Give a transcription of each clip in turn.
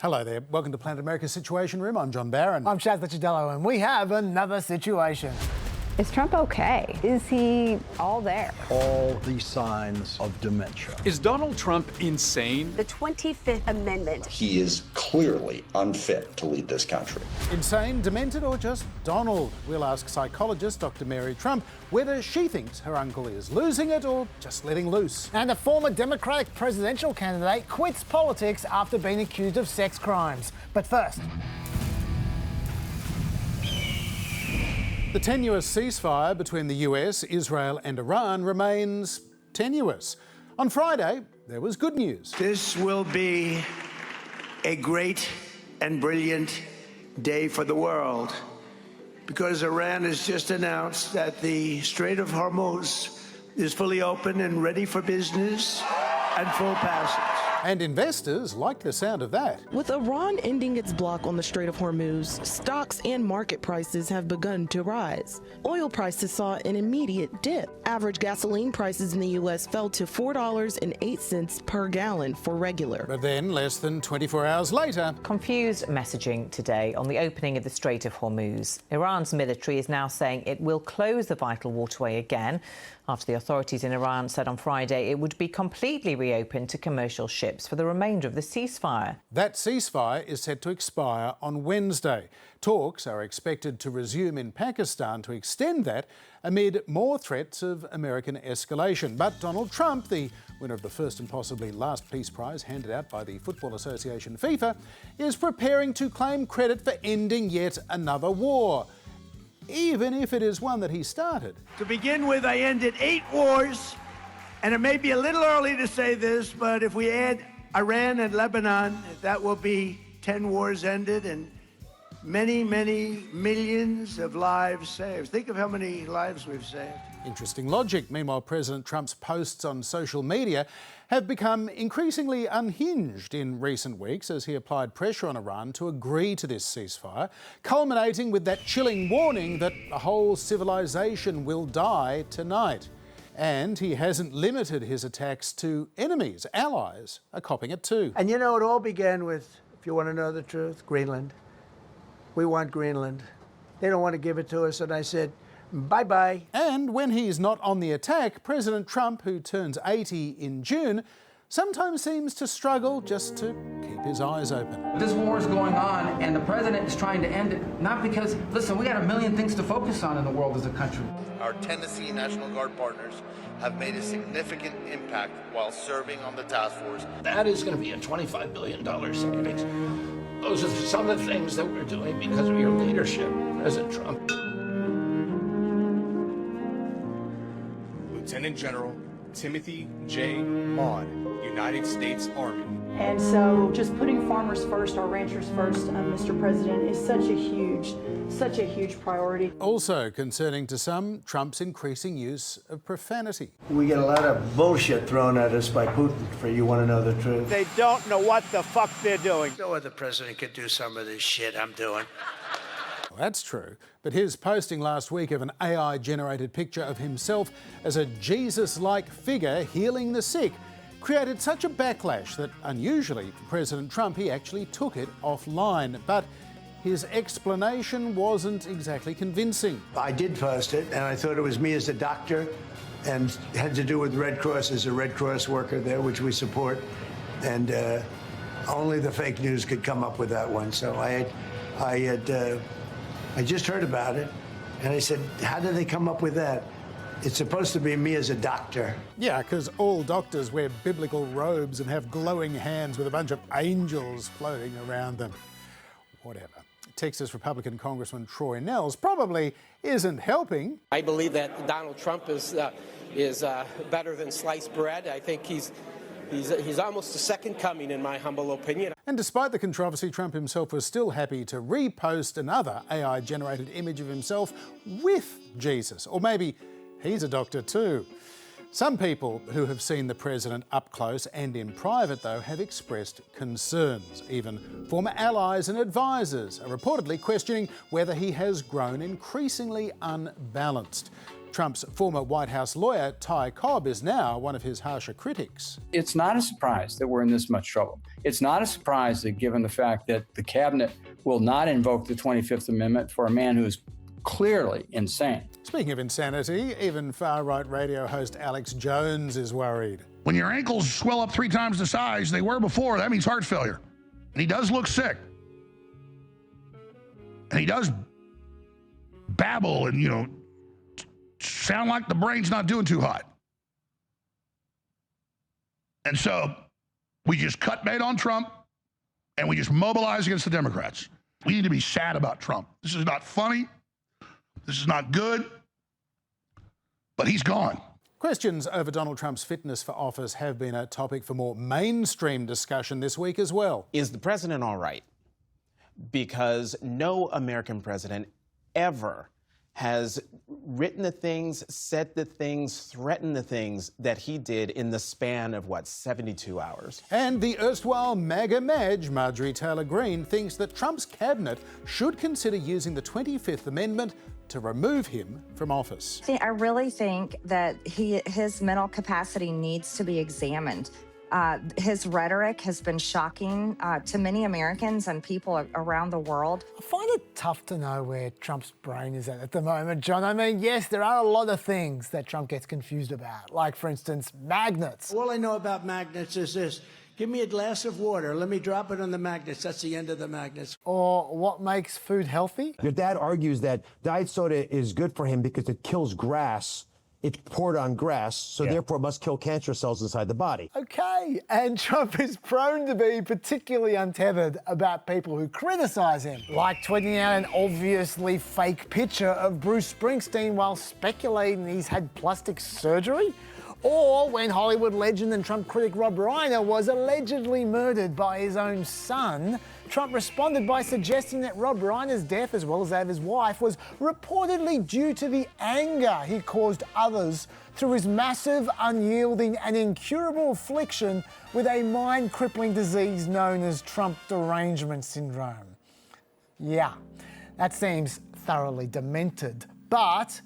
Hello there. Welcome to Planet America's Situation Room. I'm John Barron. I'm Licciardello, and we have another situation. Is Trump okay? Is he all there? All the signs of dementia. Is Donald Trump insane? The 25th Amendment. He is clearly unfit to lead this country. Insane, demented, or just Donald? We'll ask psychologist Dr. Mary Trump whether she thinks her uncle is losing it or just letting loose. And a former Democratic presidential candidate quits politics after being accused of sex crimes. But first... The tenuous ceasefire between the US, Israel and Iran remains tenuous. On Friday, there was good news. This will be a great and brilliant day for the world because Iran has just announced that the Strait of Hormuz is fully open and ready for business and full passage. And investors like the sound of that. With Iran ending its block on the Strait of Hormuz, stocks and market prices have begun to rise. Oil prices saw an immediate dip. Average gasoline prices in the U.S. fell to $4.08 per gallon for regular. But then, less than 24 hours later... Confused messaging today on the opening of the Strait of Hormuz. Iran's military is now saying it will close the vital waterway again, after the authorities in Iran said on Friday it would be completely reopened to commercial ships for the remainder of the ceasefire. That ceasefire is set to expire on Wednesday. Talks are expected to resume in Pakistan to extend that amid more threats of American escalation. But Donald Trump, the winner of the first and possibly last peace prize handed out by the Football Association FIFA, is preparing to claim credit for ending yet another war, even if it is one that he started. To begin with, I ended 8 wars, and it may be a little early to say this, but if we add Iran and Lebanon, that will be 10 wars ended and many, many millions of lives saved. Think of how many lives we've saved. Interesting logic. Meanwhile, President Trump's posts on social media have become increasingly unhinged in recent weeks as he applied pressure on Iran to agree to this ceasefire, culminating with that chilling warning that a whole civilization will die tonight. And he hasn't limited his attacks to enemies. Allies are copping it too. And you know, it all began with, if you want to know the truth, Greenland. We want Greenland. They don't want to give it to us, and I said, bye-bye. And when he's not on the attack, President Trump, who turns 80 in June, sometimes seems to struggle just to keep his eyes open. This war is going on, and the president is trying to end it, not because, listen, we got a million things to focus on in the world as a country. Our Tennessee National Guard partners have made a significant impact while serving on the task force. That is going to be a $25 billion savings. Those are some of the things that we're doing because of your leadership, President Trump. Lieutenant General Timothy J. Maud, United States Army. And so just putting farmers first, our ranchers first, Mr. President, is such a huge priority. Also concerning to some, Trump's increasing use of profanity. We get a lot of bullshit thrown at us by Putin, for you want to know the truth. They don't know what the fuck they're doing. No other president could do some of this shit I'm doing. Well, that's true, but his posting last week of an AI-generated picture of himself as a Jesus-like figure healing the sick created such a backlash that, unusually for President Trump, he actually took it offline. But his explanation wasn't exactly convincing. I did post it, and I thought it was me as a doctor, and it had to do with Red Cross as a Red Cross worker there, which we support, and only the fake news could come up with that one. So I just heard about it, and I said, how did they come up with that? It's supposed to be me as a doctor. Yeah, because all doctors wear biblical robes and have glowing hands with a bunch of angels floating around them. Whatever. Texas Republican Congressman Troy Nehls probably isn't helping. I believe that Donald Trump is better than sliced bread. I think he's almost a second coming, in my humble opinion. And despite the controversy, Trump himself was still happy to repost another AI-generated image of himself with Jesus. Or maybe he's a doctor too. Some people who have seen the president up close and in private, though, have expressed concerns. Even former allies and advisors are reportedly questioning whether he has grown increasingly unbalanced. Trump's former White House lawyer, Ty Cobb, is now one of his harsher critics. It's not a surprise that we're in this much trouble. It's not a surprise that given the fact that the cabinet will not invoke the 25th Amendment for a man who is clearly insane. Speaking of insanity, even far-right radio host Alex Jones is worried. When your ankles swell up 3 times the size they were before, that means heart failure. And he does look sick. And he does babble and, sound like the brain's not doing too hot. And so we just cut bait on Trump and we just mobilize against the Democrats. We need to be sad about Trump. This is not funny. This is not good. But he's gone. Questions over Donald Trump's fitness for office have been a topic for more mainstream discussion this week as well. Is the president all right? Because no American president ever has written the things, said the things, threatened the things that he did in the span of, 72 hours. And the erstwhile MAGA Madge, Marjorie Taylor Greene, thinks that Trump's cabinet should consider using the 25th Amendment to remove him from office. See, I really think that his mental capacity needs to be examined. His rhetoric has been shocking to many Americans and people around the world. I find it tough to know where Trump's brain is at the moment, John. I mean, yes, there are a lot of things that Trump gets confused about, like, for instance, magnets. All I know about magnets is this. Give me a glass of water. Let me drop it on the magnets. That's the end of the magnets. Or what makes food healthy? Your dad argues that diet soda is good for him because it kills grass. It's poured on grass, so therefore it must kill cancer cells inside the body. Okay, and Trump is prone to be particularly untethered about people who criticise him, like tweeting out an obviously fake picture of Bruce Springsteen while speculating he's had plastic surgery. Or when Hollywood legend and Trump critic Rob Reiner was allegedly murdered by his own son, Trump responded by suggesting that Rob Reiner's death, as well as that of his wife, was reportedly due to the anger he caused others through his massive, unyielding and incurable affliction with a mind-crippling disease known as Trump derangement syndrome. Yeah, that seems thoroughly demented, but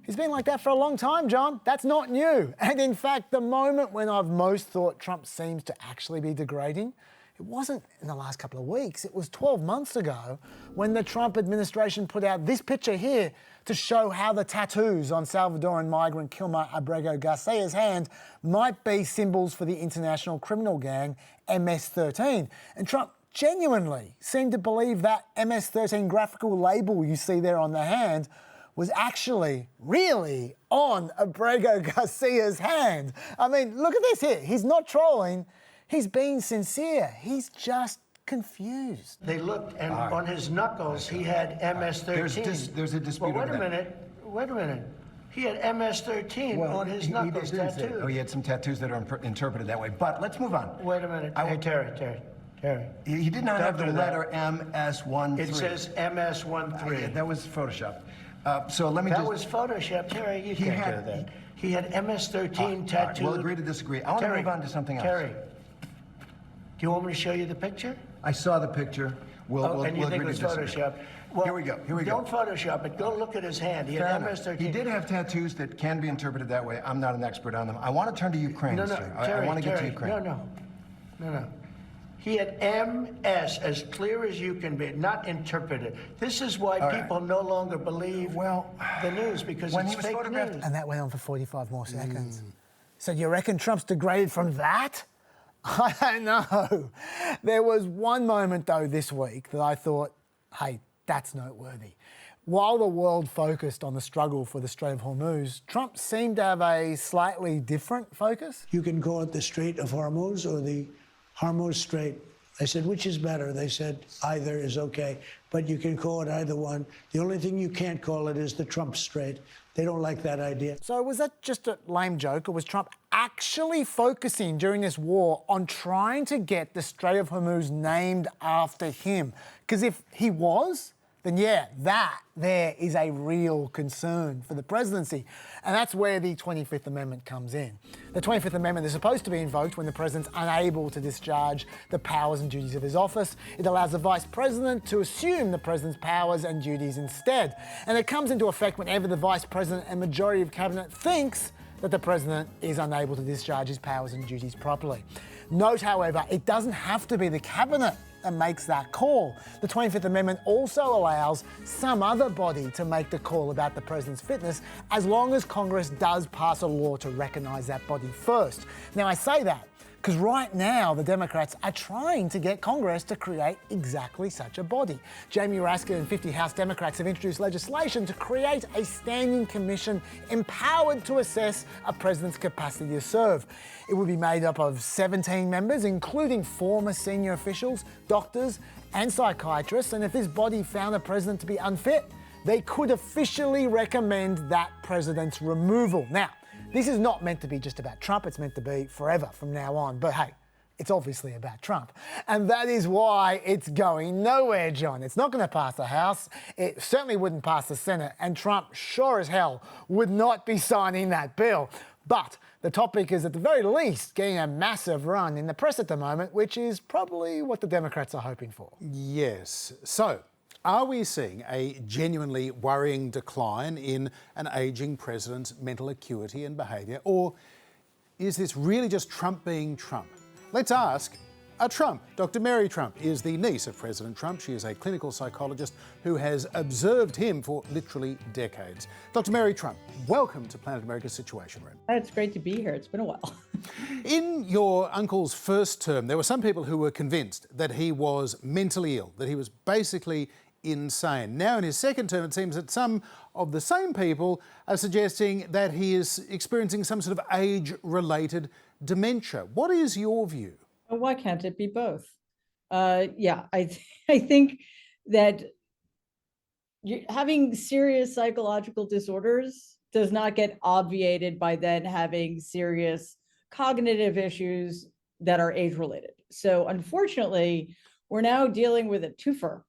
he's been like that for a long time, John. That's not new. And in fact, the moment when I've most thought Trump seems to actually be degrading, it wasn't in the last couple of weeks. It was 12 months ago when the Trump administration put out this picture here to show how the tattoos on Salvadoran migrant Kilmer Abrego Garcia's hand might be symbols for the international criminal gang MS-13. And Trump genuinely seemed to believe that MS-13 graphical label you see there on the hand was actually really on Abrego Garcia's hand. I mean, look at this here. He's not trolling. He's being sincere. He's just confused. They looked, and on his knuckles, he had MS-13. There's a dispute Well, over that. wait a minute. He had MS-13 on his knuckles tattooed. He had some tattoos that are interpreted that way. But let's move on. Wait a minute. Hey, Terry. He did not have the letter MS-13. It says MS-13. That was Photoshopped. So let me That was Photoshop, Terry. You can't do that. He had MS-13 tattooed. We'll agree to disagree. I want to move on to something else. Terry, do you want me to show you the picture? I saw the picture. We'll and you agree think it was to disagree. Photoshop? Well, Here we go. Don't Photoshop it. Go look at his hand. He had MS-13. He did have tattoos that can be interpreted that way. I'm not an expert on them. I want to turn to Ukraine, sir. Terry, I want to get to Ukraine. No. He had MS as clear as you can be, not interpreted. This is why people no longer believe the news, because it's fake news. And that went on for 45 more seconds. So you reckon Trump's degraded from that? I don't know. There was one moment, though, this week that I thought, hey, that's noteworthy. While the world focused on the struggle for the Strait of Hormuz, Trump seemed to have a slightly different focus. You can call it the Strait of Hormuz or the Hormuz Strait. I said, which is better? They said, either is okay, but you can call it either one. The only thing you can't call it is the Trump Strait. They don't like that idea. So was that just a lame joke, or was Trump actually focusing during this war on trying to get the Strait of Hormuz named after him? Because if he was, then yeah, that there is a real concern for the presidency. And that's where the 25th Amendment comes in. The 25th Amendment is supposed to be invoked when the president's unable to discharge the powers and duties of his office. It allows the vice president to assume the president's powers and duties instead. And it comes into effect whenever the vice president and majority of cabinet thinks that the president is unable to discharge his powers and duties properly. Note, however, it doesn't have to be the cabinet that makes that call. The 25th Amendment also allows some other body to make the call about the president's fitness, as long as Congress does pass a law to recognise that body first. Now, I say that because right now the Democrats are trying to get Congress to create exactly such a body. Jamie Raskin and 50 House Democrats have introduced legislation to create a standing commission empowered to assess a president's capacity to serve. It would be made up of 17 members, including former senior officials, doctors, and psychiatrists. And if this body found the president to be unfit, they could officially recommend that president's removal. Now, this is not meant to be just about Trump, it's meant to be forever from now on. But hey, it's obviously about Trump. And that is why it's going nowhere, John. It's not going to pass the House. It certainly wouldn't pass the Senate. And Trump sure as hell would not be signing that bill. But the topic is at the very least getting a massive run in the press at the moment, which is probably what the Democrats are hoping for. Yes. So, are we seeing a genuinely worrying decline in an ageing president's mental acuity and behaviour? Or is this really just Trump being Trump? Let's ask a Trump. Dr. Mary Trump is the niece of President Trump. She is a clinical psychologist who has observed him for literally decades. Dr. Mary Trump, welcome to Planet America's Situation Room. It's great to be here. It's been a while. In your uncle's first term, there were some people who were convinced that he was mentally ill, that he was basically insane. Now in his second term, it seems that some of the same people are suggesting that he is experiencing some sort of age-related dementia. What is your view? Why can't it be both? I think that having serious psychological disorders does not get obviated by then having serious cognitive issues that are age-related. So unfortunately, we're now dealing with a twofer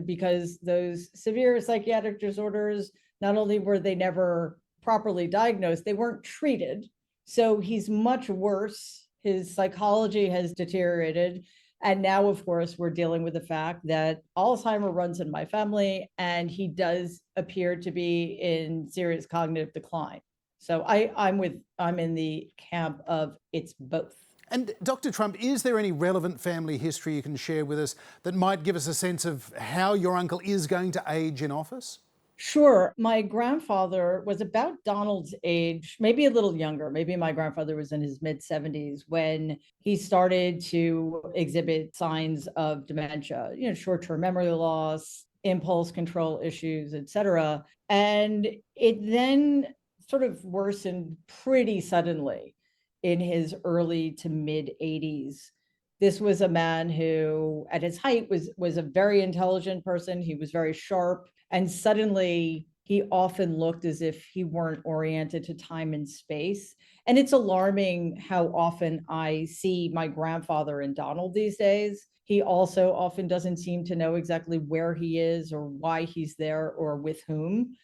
because those severe psychiatric disorders, not only were they never properly diagnosed, they weren't treated. So he's much worse. His psychology has deteriorated. And now, of course, we're dealing with the fact that Alzheimer's runs in my family, and he does appear to be in serious cognitive decline. So I'm in the camp of it's both. And Dr. Trump, is there any relevant family history you can share with us that might give us a sense of how your uncle is going to age in office? Sure. My grandfather was about Donald's age, maybe a little younger. Maybe my grandfather was in his mid-70s when he started to exhibit signs of dementia, short-term memory loss, impulse control issues, etc. And it then sort of worsened pretty suddenly in his early to mid-80s. This was a man who, at his height, was a very intelligent person. He was very sharp. And suddenly, he often looked as if he weren't oriented to time and space. And it's alarming how often I see my grandfather and Donald these days. He also often doesn't seem to know exactly where he is or why he's there or with whom.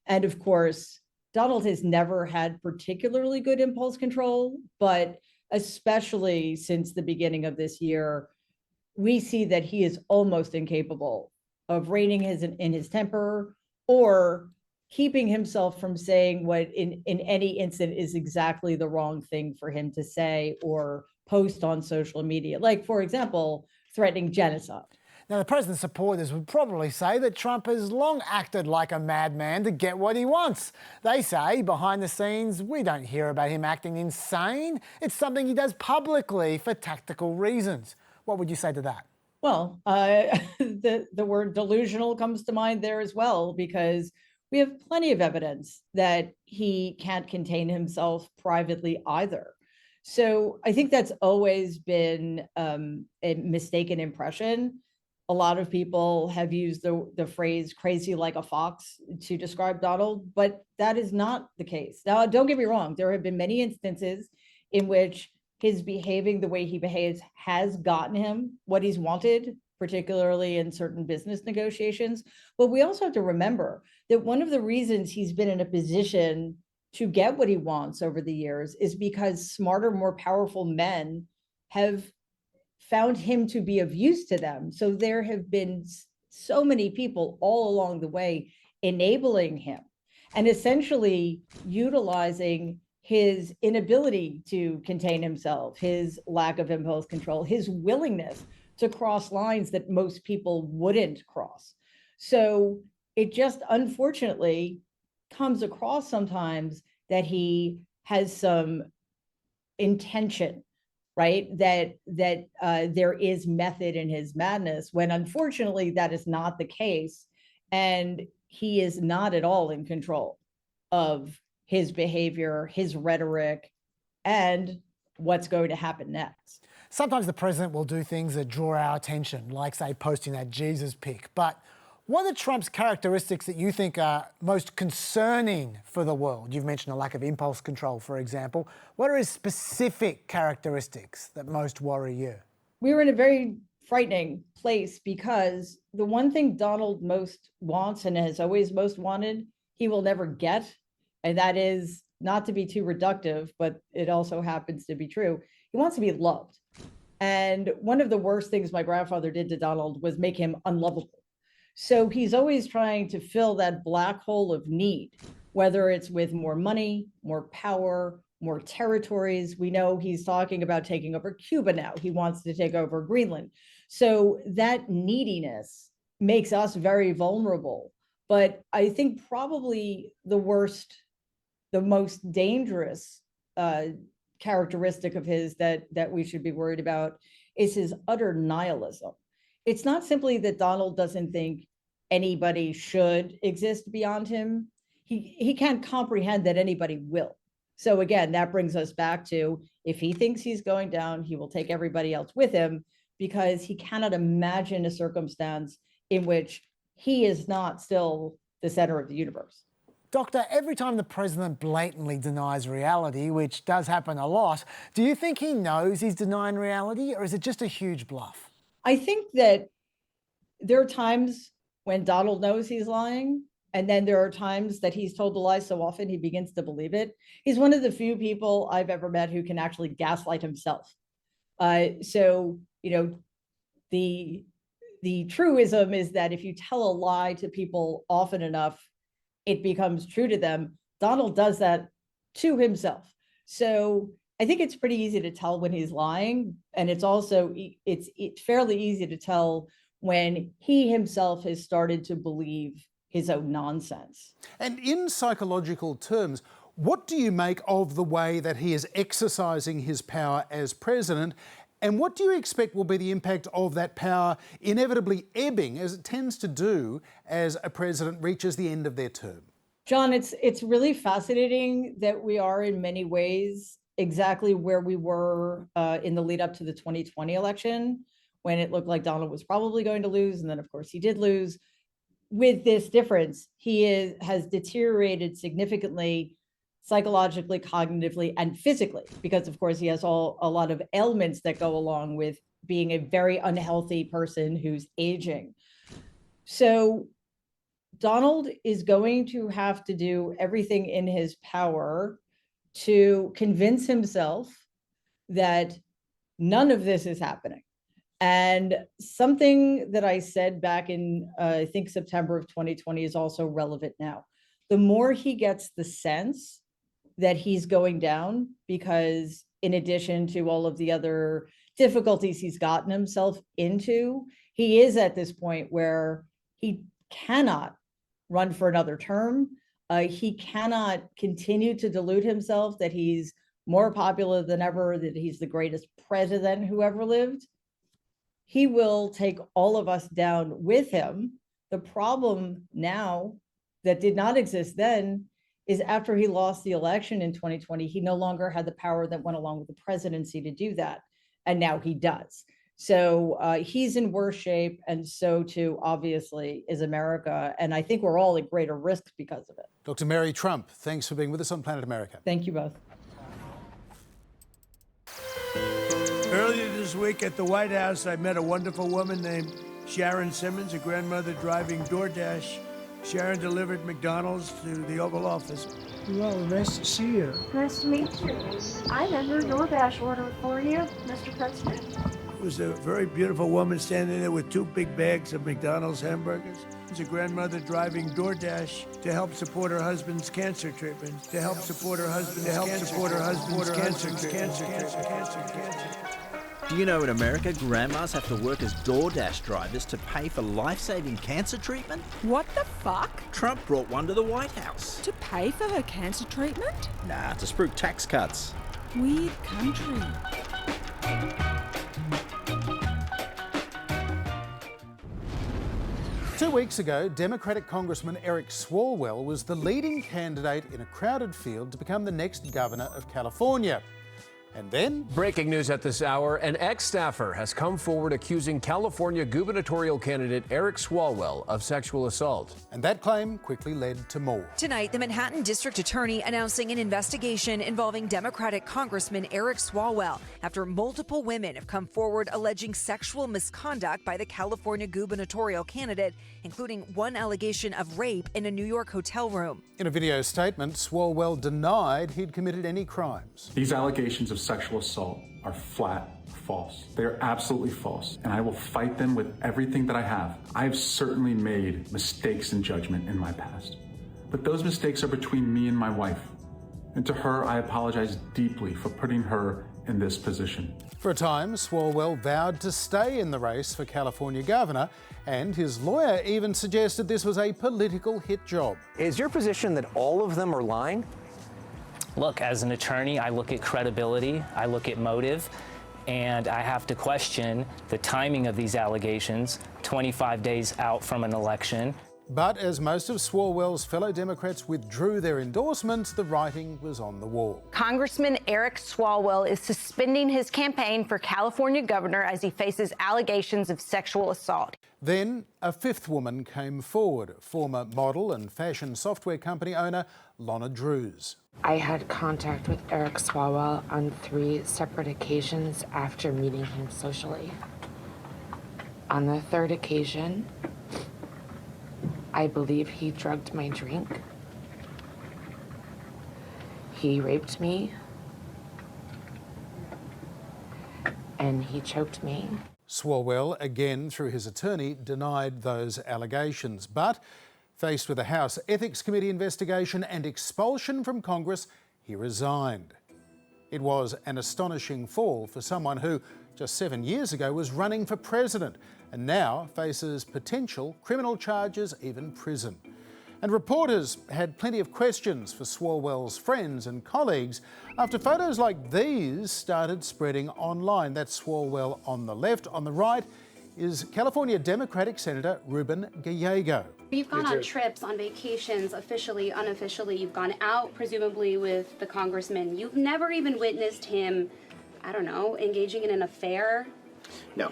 And of course, Donald has never had particularly good impulse control, but especially since the beginning of this year, we see that he is almost incapable of reining in his temper or keeping himself from saying what in any instant is exactly the wrong thing for him to say or post on social media. Like, for example, threatening genocide. Now, the president's supporters would probably say that Trump has long acted like a madman to get what he wants. They say, behind the scenes, we don't hear about him acting insane. It's something he does publicly for tactical reasons. What would you say to that? Well, the word delusional comes to mind there as well, because we have plenty of evidence that he can't contain himself privately either. So I think that's always been a mistaken impression. A lot of people have used the phrase crazy like a fox to describe Donald, but that is not the case. Now, don't get me wrong. There have been many instances in which his behaving the way he behaves has gotten him what he's wanted, particularly in certain business negotiations. But we also have to remember that one of the reasons he's been in a position to get what he wants over the years is because smarter, more powerful men have found him to be of use to them. So there have been so many people all along the way enabling him and essentially utilizing his inability to contain himself, his lack of impulse control, his willingness to cross lines that most people wouldn't cross. So it just unfortunately comes across sometimes that he has some intention, right? That there is method in his madness, when unfortunately that is not the case. And he is not at all in control of his behavior, his rhetoric, and what's going to happen next. Sometimes the president will do things that draw our attention, like, say, posting that Jesus pic. But what are Trump's characteristics that you think are most concerning for the world? You've mentioned a lack of impulse control, for example. What are his specific characteristics that most worry you? We were in a very frightening place because the one thing Donald most wants and has always most wanted, he will never get. And that is, not to be too reductive, but it also happens to be true, he wants to be loved. And one of the worst things my grandfather did to Donald was make him unlovable. So he's always trying to fill that black hole of need, whether it's with more money, more power, more territories. We know he's talking about taking over Cuba now. He wants to take over Greenland. So that neediness makes us very vulnerable. But I think probably the most dangerous characteristic of his that we should be worried about is his utter nihilism. It's not simply that Donald doesn't think anybody should exist beyond him. He can't comprehend that anybody will. So again, that brings us back to, if he thinks he's going down, he will take everybody else with him, because he cannot imagine a circumstance in which he is not still the center of the universe. Doctor, every time the president blatantly denies reality, which does happen a lot, do you think he knows he's denying reality, or is it just a huge bluff? I think that there are times when Donald knows he's lying, and then there are times that he's told the lie so often he begins to believe it. He's one of the few people I've ever met who can actually gaslight himself. So, you know, the truism is that if you tell a lie to people often enough, it becomes true to them. Donald does that to himself. So I think it's pretty easy to tell when he's lying. And it's also, it's fairly easy to tell when he himself has started to believe his own nonsense. And in psychological terms, what do you make of the way that he is exercising his power as president? And what do you expect will be the impact of that power inevitably ebbing, as it tends to do as a president reaches the end of their term? John, it's really fascinating that we are in many ways exactly where we were in the lead up to the 2020 election, when it looked like Donald was probably going to lose. And then, of course, he did lose. With this difference, he has deteriorated significantly psychologically, cognitively, and physically, because of course he has a lot of ailments that go along with being a very unhealthy person who's aging. So Donald is going to have to do everything in his power to convince himself that none of this is happening. And something that I said back in, I think, September of 2020 is also relevant now. The more he gets the sense that he's going down, because in addition to all of the other difficulties he's gotten himself into, he is at this point where he cannot run for another term. He cannot continue to delude himself that he's more popular than ever, that he's the greatest president who ever lived. He will take all of us down with him. The problem now that did not exist then is, after he lost the election in 2020, he no longer had the power that went along with the presidency to do that. And now he does. So he's in worse shape, and so too, obviously, is America. And I think we're all at greater risk because of it. Dr. Mary Trump, thanks for being with us on Planet America. Thank you both. Earlier this week at the White House, I met a wonderful woman named Sharon Simmons, a grandmother driving DoorDash. Sharon delivered McDonald's to the Oval Office. Well, nice to see you. Nice to meet you. I never DoorDash ordered for you, Mr. President. It was a very beautiful woman standing there with 2 big bags of McDonald's hamburgers. It's a grandmother driving DoorDash to help support her husband's cancer treatment. To help support her husband's cancer treatment. Do you know in America, grandmas have to work as DoorDash drivers to pay for life-saving cancer treatment? What the fuck? Trump brought one to the White House. To pay for her cancer treatment? Nah, to spruik tax cuts. Weird country. 2 weeks ago, Democratic Congressman Eric Swalwell was the leading candidate in a crowded field to become the next governor of California. And then... Breaking news at this hour, an ex-staffer has come forward accusing California gubernatorial candidate Eric Swalwell of sexual assault. And that claim quickly led to more. Tonight, the Manhattan District Attorney announcing an investigation involving Democratic Congressman Eric Swalwell after multiple women have come forward alleging sexual misconduct by the California gubernatorial candidate, including one allegation of rape in a New York hotel room. In a video statement, Swalwell denied he'd committed any crimes. These allegations of sexual assault are flat false. They are absolutely false, and I will fight them with everything that I have. I have certainly made mistakes in judgment in my past, but those mistakes are between me and my wife. And to her, I apologize deeply for putting her in this position. For a time, Swalwell vowed to stay in the race for California governor, and his lawyer even suggested this was a political hit job. Is your position that all of them are lying? Look, as an attorney, I look at credibility, I look at motive, and I have to question the timing of these allegations 25 days out from an election. But as most of Swalwell's fellow Democrats withdrew their endorsements, the writing was on the wall. Congressman Eric Swalwell is suspending his campaign for California governor as he faces allegations of sexual assault. Then a fifth woman came forward, former model and fashion software company owner Lonna Drews. I had contact with Eric Swalwell on 3 separate occasions after meeting him socially. On the 3rd occasion, I believe he drugged my drink. He raped me. And he choked me. Swalwell, again through his attorney, denied those allegations. But faced with a House Ethics Committee investigation and expulsion from Congress, he resigned. It was an astonishing fall for someone who, just 7 years ago, was running for president and now faces potential criminal charges, even prison. And reporters had plenty of questions for Swalwell's friends and colleagues after photos like these started spreading online. That's Swalwell on the left. On the right is California Democratic Senator Ruben Gallego. You've gone on trips, on vacations, officially, unofficially. You've gone out, presumably, with the congressman. You've never even witnessed him, I don't know, engaging in an affair? No.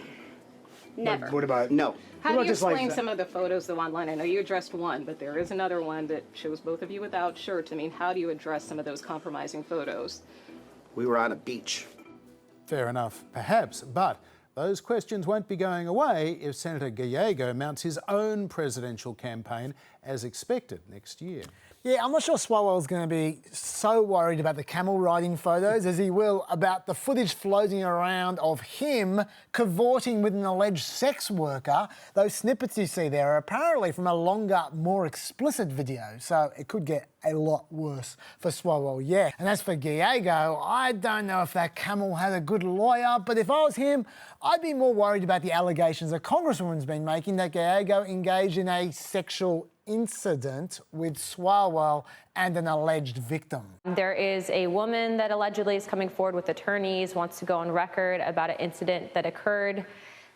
Never. What about, no. How do you explain some of the photos though online? I know you addressed one, but there is another one that shows both of you without shirts. I mean, how do you address some of those compromising photos? We were on a beach. Fair enough, perhaps, but those questions won't be going away if Senator Gallego mounts his own presidential campaign as expected next year. Yeah, I'm not sure Swalwell's going to be so worried about the camel riding photos as he will about the footage floating around of him cavorting with an alleged sex worker. Those snippets you see there are apparently from a longer, more explicit video, so it could get a lot worse for Swalwell, yeah. And as for Gallego, I don't know if that camel had a good lawyer, but if I was him, I'd be more worried about the allegations a congresswoman's been making that Gallego engaged in a sexual incident with Swalwell and an alleged victim. There is a woman that allegedly is coming forward with attorneys, wants to go on record about an incident that occurred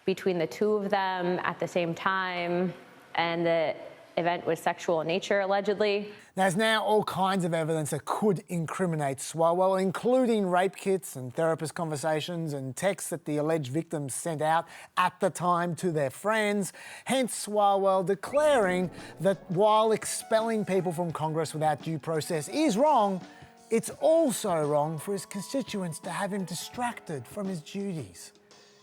between the two of them at the same time, and the event was sexual in nature, allegedly. There's now all kinds of evidence that could incriminate Swalwell, including rape kits and therapist conversations and texts that the alleged victims sent out at the time to their friends. Hence, Swalwell declaring that while expelling people from Congress without due process is wrong, it's also wrong for his constituents to have him distracted from his duties.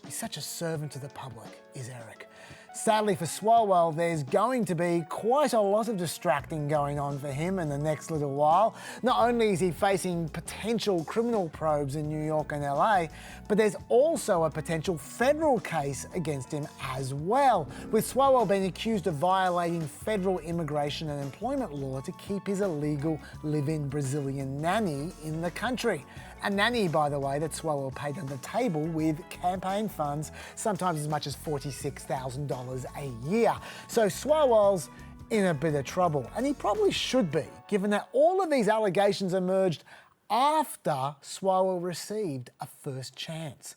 He's such a servant to the public, is Eric. Sadly for Swalwell, there's going to be quite a lot of distracting going on for him in the next little while. Not only is he facing potential criminal probes in New York and LA, but there's also a potential federal case against him as well, with Swalwell being accused of violating federal immigration and employment law to keep his illegal live-in Brazilian nanny in the country. A nanny, by the way, that Swalwell paid under the table with campaign funds, sometimes as much as $46,000 a year. So Swalwell's in a bit of trouble, and he probably should be, given that all of these allegations emerged after Swalwell received a first chance.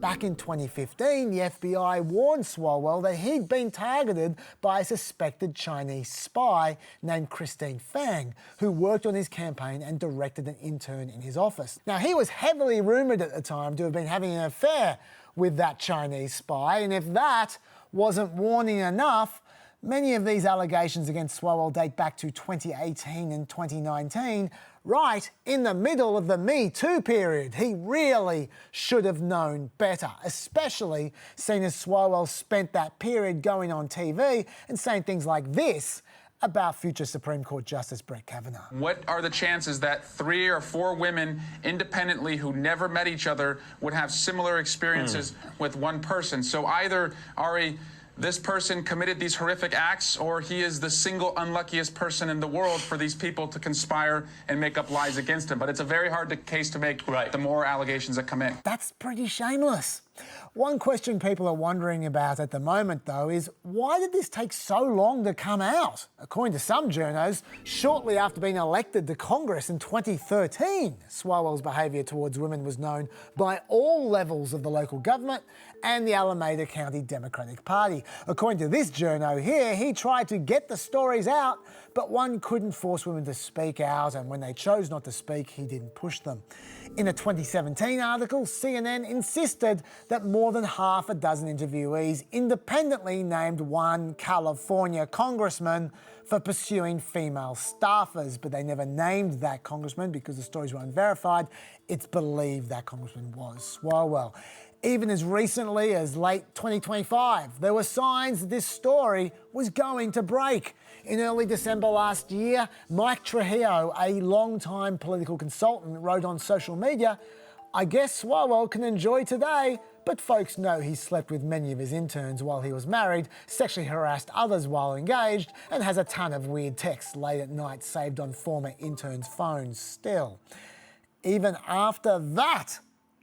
Back in 2015, the FBI warned Swalwell that he'd been targeted by a suspected Chinese spy named Christine Fang, who worked on his campaign and directed an intern in his office. Now, he was heavily rumoured at the time to have been having an affair with that Chinese spy, and if that wasn't warning enough, many of these allegations against Swalwell date back to 2018 and 2019, right in the middle of the Me Too period. He really should have known better, especially seeing as Swalwell spent that period going on TV and saying things like this about future Supreme Court Justice Brett Kavanaugh. What are the chances that 3 or 4 women independently who never met each other would have similar experiences with one person? So either, Ari, this person committed these horrific acts, or he is the single unluckiest person in the world for these people to conspire and make up lies against him. But it's a very hard case to make, the more allegations that come in. That's pretty shameless. One question people are wondering about at the moment, though, is why did this take so long to come out? According to some journos, shortly after being elected to Congress in 2013, Swalwell's behaviour towards women was known by all levels of the local government and the Alameda County Democratic Party. According to this journo here, he tried to get the stories out, but one couldn't force women to speak out, and when they chose not to speak, he didn't push them. In a 2017 article, CNN insisted that more than half a dozen interviewees independently named one California congressman for pursuing female staffers, but they never named that congressman because the stories were unverified. It's believed that congressman was Swalwell. Even as recently as late 2025, there were signs that this story was going to break. In early December last year, Mike Trujillo, a long-time political consultant, wrote on social media, "I guess Swalwell can enjoy today, but folks know he slept with many of his interns while he was married, sexually harassed others while engaged, and has a ton of weird texts late at night saved on former interns' phones still." Even after that,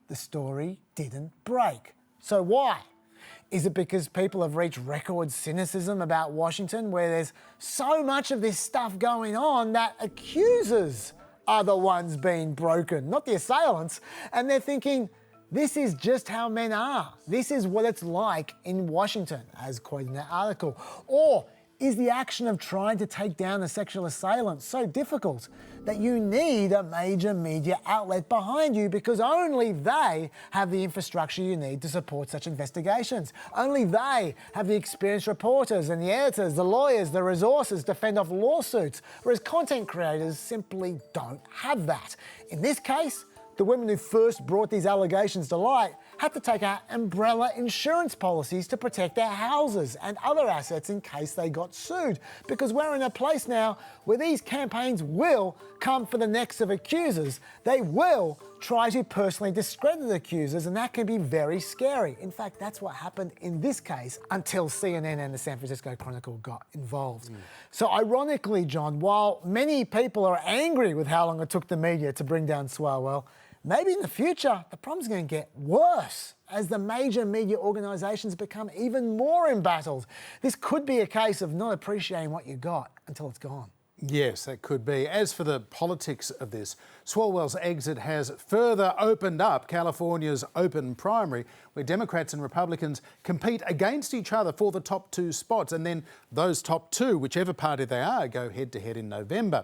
the story didn't break. So why? Is it because people have reached record cynicism about Washington, where there's so much of this stuff going on that accusers are the ones being broken, not the assailants, and they're thinking, this is just how men are. This is what it's like in Washington, as quoted in that article. Or is the action of trying to take down a sexual assailant so difficult that you need a major media outlet behind you because only they have the infrastructure you need to support such investigations? Only they have the experienced reporters and the editors, the lawyers, the resources to fend off lawsuits, whereas content creators simply don't have that. In this case, the women who first brought these allegations to light had to take out umbrella insurance policies to protect their houses and other assets in case they got sued. Because we're in a place now where these campaigns will come for the necks of accusers. They will try to personally discredit accusers, and that can be very scary. In fact, that's what happened in this case until CNN and the San Francisco Chronicle got involved. So ironically, John, while many people are angry with how long it took the media to bring down Swalwell, maybe in the future, the problem's going to get worse as the major media organisations become even more embattled. This could be a case of not appreciating what you got until it's gone. Yes, that could be. As for the politics of this, Swalwell's exit has further opened up California's open primary, where Democrats and Republicans compete against each other for the top 2 spots, and then those top 2, whichever party they are, go head-to-head in November.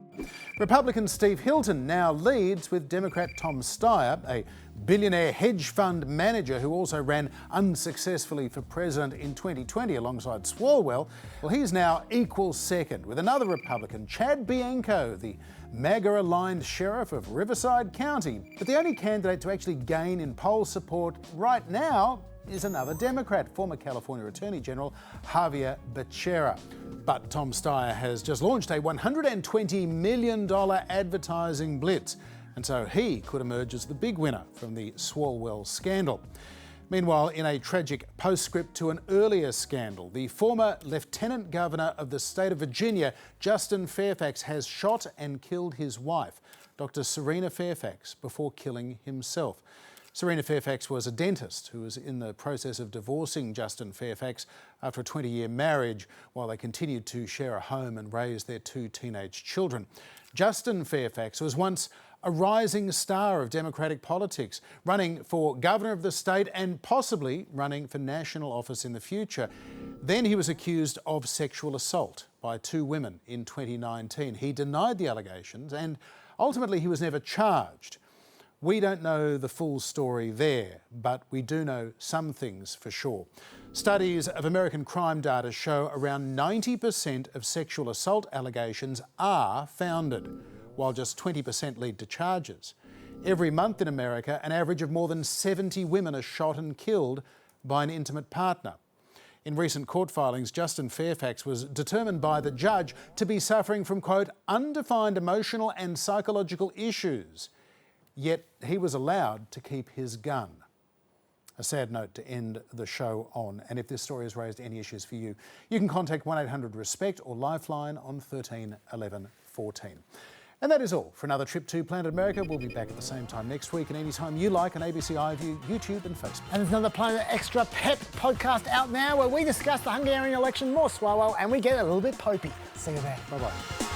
Republican Steve Hilton now leads with Democrat Tom Steyer, a billionaire hedge fund manager who also ran unsuccessfully for president in 2020 alongside Swalwell. Well, he's now equal second with another Republican, Chad Bianco, the MAGA-aligned sheriff of Riverside County. But the only candidate to actually gain in poll support right now is another Democrat, former California Attorney General Javier Becerra. But Tom Steyer has just launched a $120 million advertising blitz, and so he could emerge as the big winner from the Swalwell scandal. Meanwhile, in a tragic postscript to an earlier scandal, the former Lieutenant Governor of the state of Virginia, Justin Fairfax, has shot and killed his wife, Dr. Serena Fairfax, before killing himself. Serena Fairfax was a dentist who was in the process of divorcing Justin Fairfax after a 20-year marriage while they continued to share a home and raise their 2 teenage children. Justin Fairfax was once a rising star of Democratic politics, running for governor of the state and possibly running for national office in the future. Then he was accused of sexual assault by 2 women in 2019. He denied the allegations and ultimately he was never charged. We don't know the full story there, but we do know some things for sure. Studies of American crime data show around 90% of sexual assault allegations are founded, while just 20% lead to charges. Every month in America, an average of more than 70 women are shot and killed by an intimate partner. In recent court filings, Justin Fairfax was determined by the judge to be suffering from, quote, undefined emotional and psychological issues. Yet he was allowed to keep his gun. A sad note to end the show on. And if this story has raised any issues for you, you can contact 1800-RESPECT or Lifeline on 13 11 14. And that is all for another trip to Planet America. We'll be back at the same time next week and anytime you like on ABC iView, YouTube and Facebook. And there's another Planet Extra Pep podcast out now where we discuss the Hungarian election, more Swalwell, and we get a little bit popey. See you there. Bye-bye.